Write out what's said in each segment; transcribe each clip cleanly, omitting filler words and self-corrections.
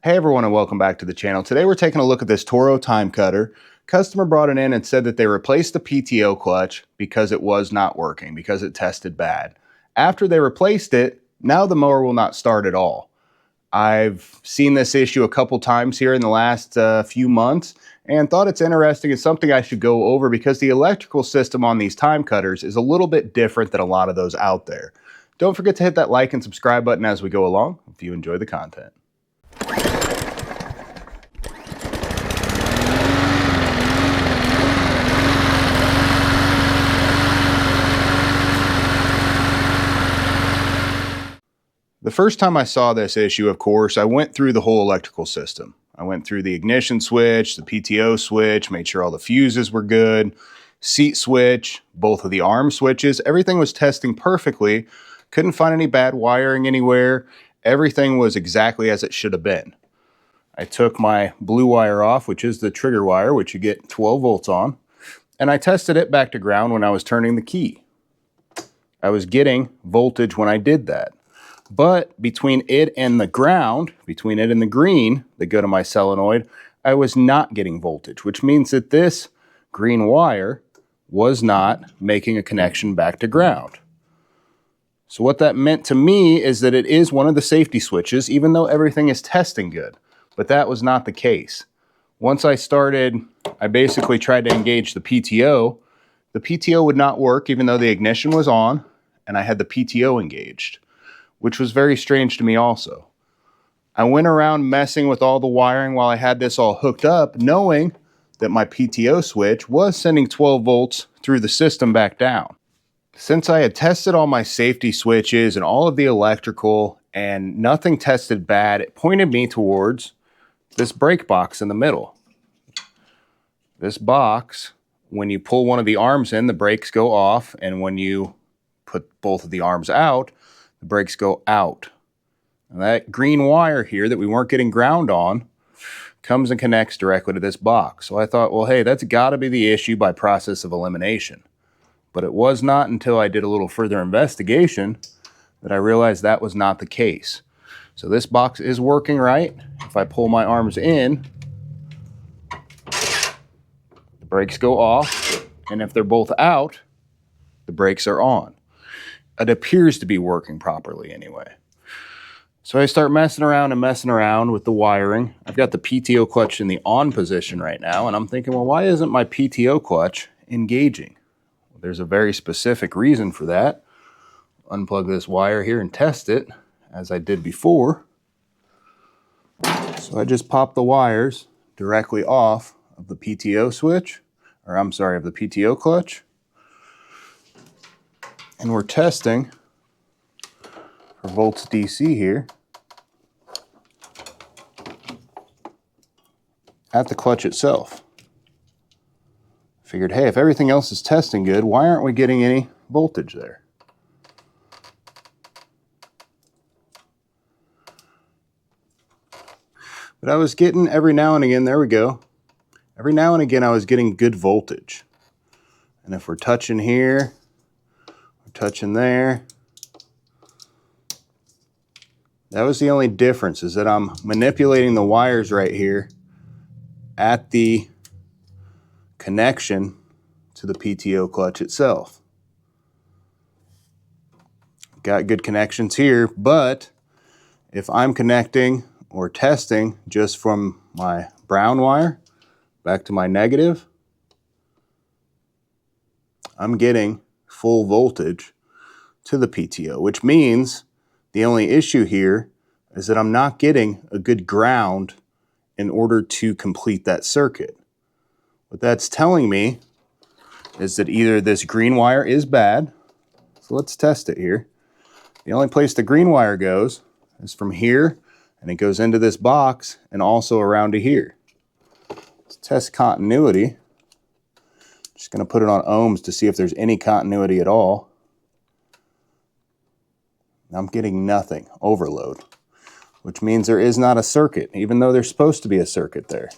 Hey everyone, and welcome back to the channel. Today we're taking a look at this Toro TimeCutter. Customer brought it in and said that they replaced the PTO clutch because it was not working, because it tested bad. After they replaced it, now the mower will not start at all. I've seen this issue a couple times here in the last few months and thought it's interesting. It's something I should go over because the electrical system on these time cutters is a little bit different than a lot of those out there. Don't forget to hit that like and subscribe button as we go along if you enjoy the content. The first time I saw this issue, of course, I went through the whole electrical system. I went through the ignition switch, the PTO switch, made sure all the fuses were good, seat switch, both of the arm switches. Everything was testing perfectly. Couldn't find any bad wiring anywhere. Everything was exactly as it should have been. I took my blue wire off, which is the trigger wire, which you get 12 volts on, and I tested it back to ground when I was turning the key. I was getting voltage when I did that. But between it and the ground, between it and the green that go to my solenoid, I was not getting voltage, which means that this green wire was not making a connection back to ground. So what that meant to me is that it is one of the safety switches, even though everything is testing good. But that was not the case. Once I started, I basically tried to engage the PTO. The PTO would not work even though the ignition was on and I had the PTO engaged, which was very strange to me also. I went around messing with all the wiring while I had this all hooked up, knowing that my PTO switch was sending 12 volts through the system back down. Since I had tested all my safety switches and all of the electrical and nothing tested bad, it pointed me towards this brake box in the middle. This box, when you pull one of the arms in, the brakes go off, and when you put both of the arms out, the brakes go out. And that green wire here that we weren't getting ground on comes and connects directly to this box. So I thought, well, hey, that's got to be the issue by process of elimination. But it was not until I did a little further investigation that I realized that was not the case. So this box is working right. If I pull my arms in, the brakes go off. And if they're both out, the brakes are on. It appears to be working properly anyway. So I start messing around with the wiring. I've got the PTO clutch in the on position right now, and I'm thinking, well, why isn't my PTO clutch engaging? Well, there's a very specific reason for that. Unplug this wire here and test it, as I did before. So I just pop the wires directly off of the PTO switch, or I'm sorry, of the PTO clutch. And we're testing for volts DC here at the clutch itself. Figured, hey, if everything else is testing good, why aren't we getting any voltage there? But I was getting every now and again, there we go. Every now and again I was getting good voltage. And if we're touching here, touching there. That was the only difference, is that I'm manipulating the wires right here at the connection to the PTO clutch itself. Got good connections here, but if I'm connecting or testing just from my brown wire back to my negative, I'm getting full voltage to the PTO, which means the only issue here is that I'm not getting a good ground in order to complete that circuit. What that's telling me is that either this green wire is bad, so let's test it here. The only place the green wire goes is from here, and it goes into this box and also around to here. Let's test continuity. Just going to put it on ohms to see if there's any continuity at all. I'm getting nothing, overload, which means there is not a circuit, even though there's supposed to be a circuit there.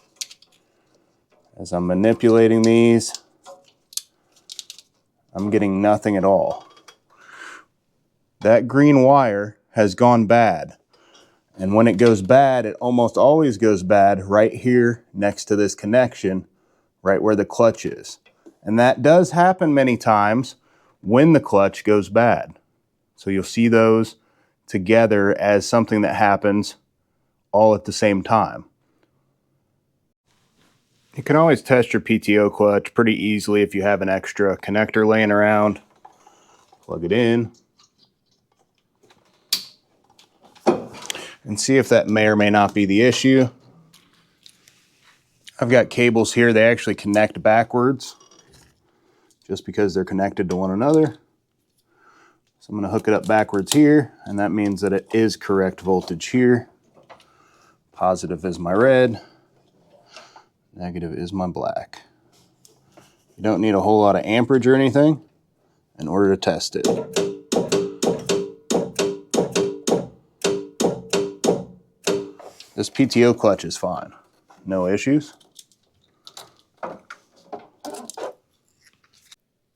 As I'm manipulating these, I'm getting nothing at all. That green wire has gone bad. And when it goes bad, it almost always goes bad right here next to this connection, right where the clutch is. And that does happen many times when the clutch goes bad. So you'll see those together as something that happens all at the same time. You can always test your PTO clutch pretty easily if you have an extra connector laying around. Plug it in and see if that may or may not be the issue. I've got cables here, they actually connect backwards just because they're connected to one another. So I'm going to hook it up backwards here, and that means that it is correct voltage here. Positive is my red, negative is my black. You don't need a whole lot of amperage or anything in order to test it. This PTO clutch is fine, no issues.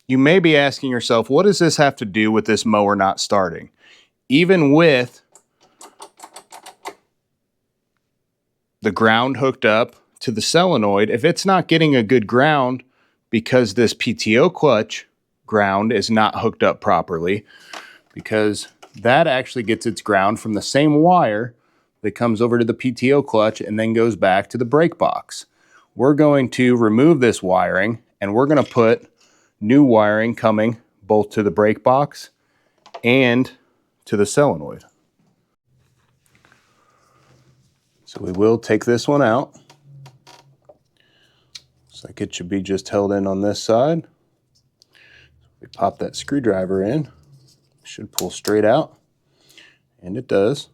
You may be asking yourself, what does this have to do with this mower not starting? Even with the ground hooked up to the solenoid, if it's not getting a good ground because this PTO clutch ground is not hooked up properly, because that actually gets its ground from the same wire that comes over to the PTO clutch and then goes back to the brake box. We're going to remove this wiring and we're going to put new wiring coming both to the brake box and to the solenoid. So we will take this one out. Looks like it should be just held in on this side. We pop that screwdriver in, it should pull straight out, and it does.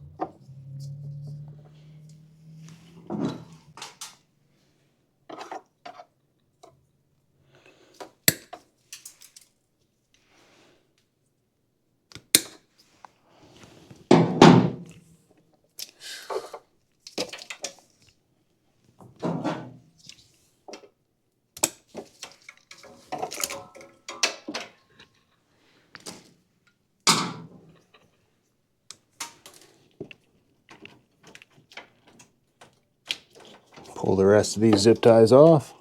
Pull the rest of these zip ties off.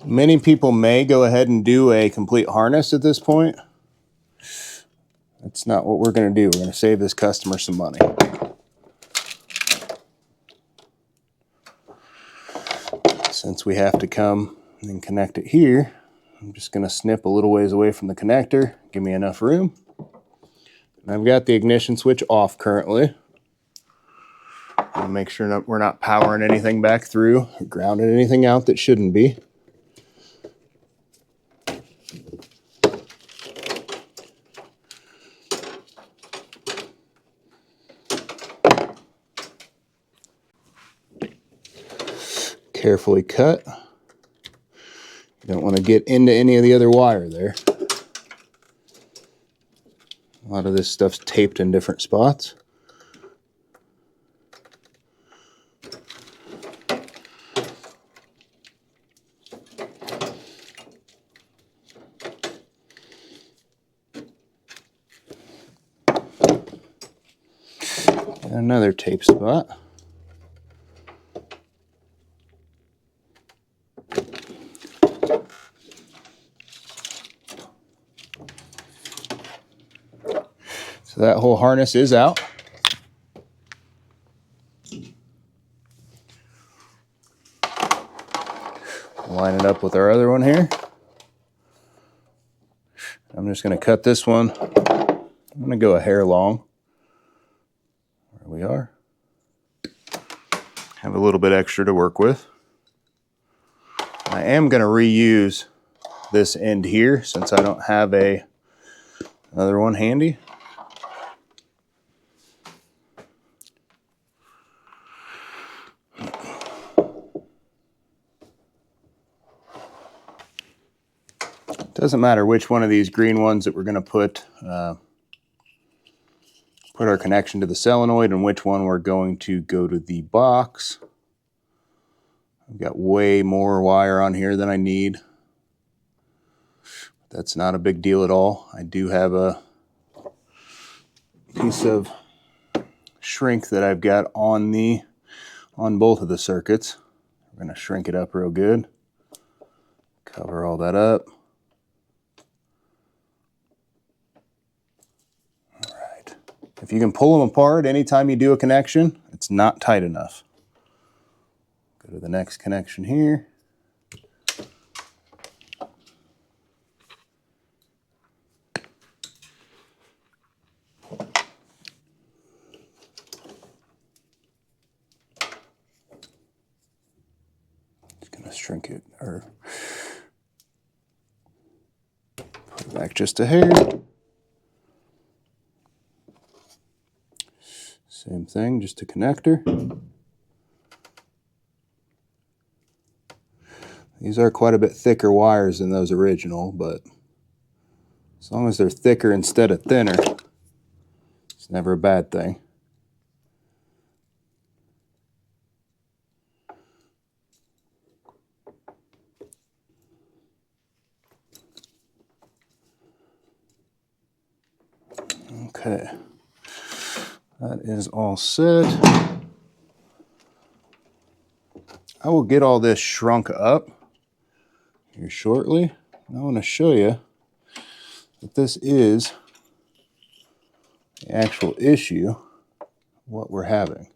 Many people may go ahead and do a complete harness at this point. That's not what we're going to do. We're going to save this customer some money. Since we have to come and connect it here, I'm just going to snip a little ways away from the connector, give me enough room. And I've got the ignition switch off currently. I'll make sure we're not powering anything back through or grounding anything out that shouldn't be. Carefully cut. You don't want to get into any of the other wire there. A lot of this stuff's taped in different spots. And another tape spot. So that whole harness is out. Line it up with our other one here. I'm just going to cut this one. I'm going to go a hair long. There we are. Have a little bit extra to work with. I am going to reuse this end here since I don't have another one handy. Doesn't matter which one of these green ones that we're going to put our connection to the solenoid and which one we're going to go to the box. I've got way more wire on here than I need. That's not a big deal at all. I do have a piece of shrink that I've got on both of the circuits. We're going to shrink it up real good. Cover all that up. All right. If you can pull them apart anytime you do a connection, it's not tight enough. Go to the next connection here. Just gonna shrink it or put it back just a hair. Same thing, just a connector. These are quite a bit thicker wires than those original, but as long as they're thicker instead of thinner, it's never a bad thing. Okay, that is all set. I will get all this shrunk up here shortly. I want to show you that this is the actual issue, what we're having.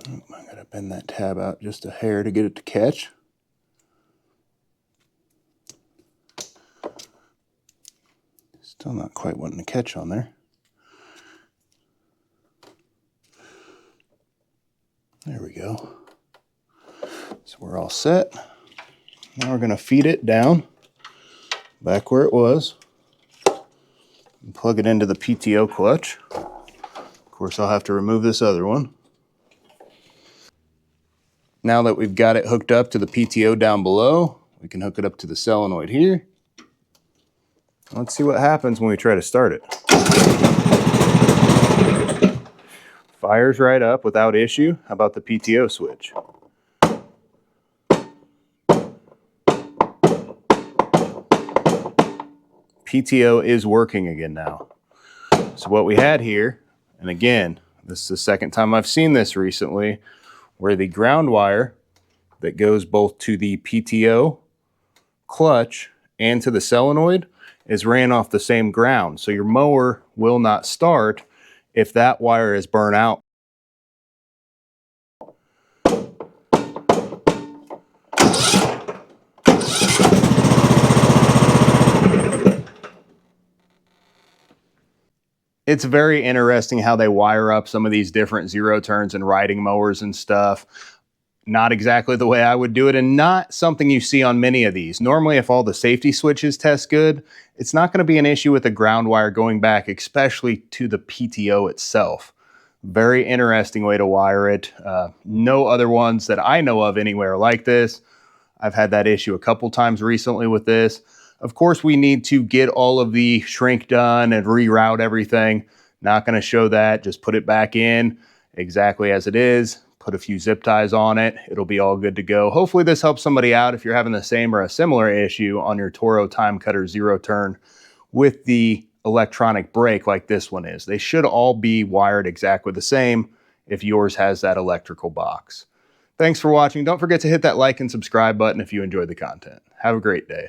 I gotta bend that tab out just a hair to get it to catch. Still not quite wanting to catch on there. There we go. So we're all set. Now we're going to feed it down back where it was and plug it into the PTO clutch. Of course, I'll have to remove this other one. Now that we've got it hooked up to the PTO down below, we can hook it up to the solenoid here. Let's see what happens when we try to start it. Fires right up without issue. How about the PTO switch? PTO is working again now. So what we had here, and again, this is the second time I've seen this recently, where the ground wire that goes both to the PTO clutch and to the solenoid is ran off the same ground. So your mower will not start if that wire is burnt out. It's very interesting how they wire up some of these different zero turns and riding mowers and stuff. Not exactly the way I would do it, and not something you see on many of these. Normally, if all the safety switches test good, it's not going to be an issue with the ground wire going back, especially to the PTO itself. Very interesting way to wire it. No other ones that I know of anywhere like this. I've had that issue a couple times recently with this. Of course, we need to get all of the shrink done and reroute everything. Not going to show that. Just put it back in exactly as it is. Put a few zip ties on it. It'll be all good to go. Hopefully this helps somebody out if you're having the same or a similar issue on your Toro TimeCutter zero turn with the electronic brake like this one is. They should all be wired exactly the same if yours has that electrical box. Thanks for watching. Don't forget to hit that like and subscribe button if you enjoyed the content. Have a great day.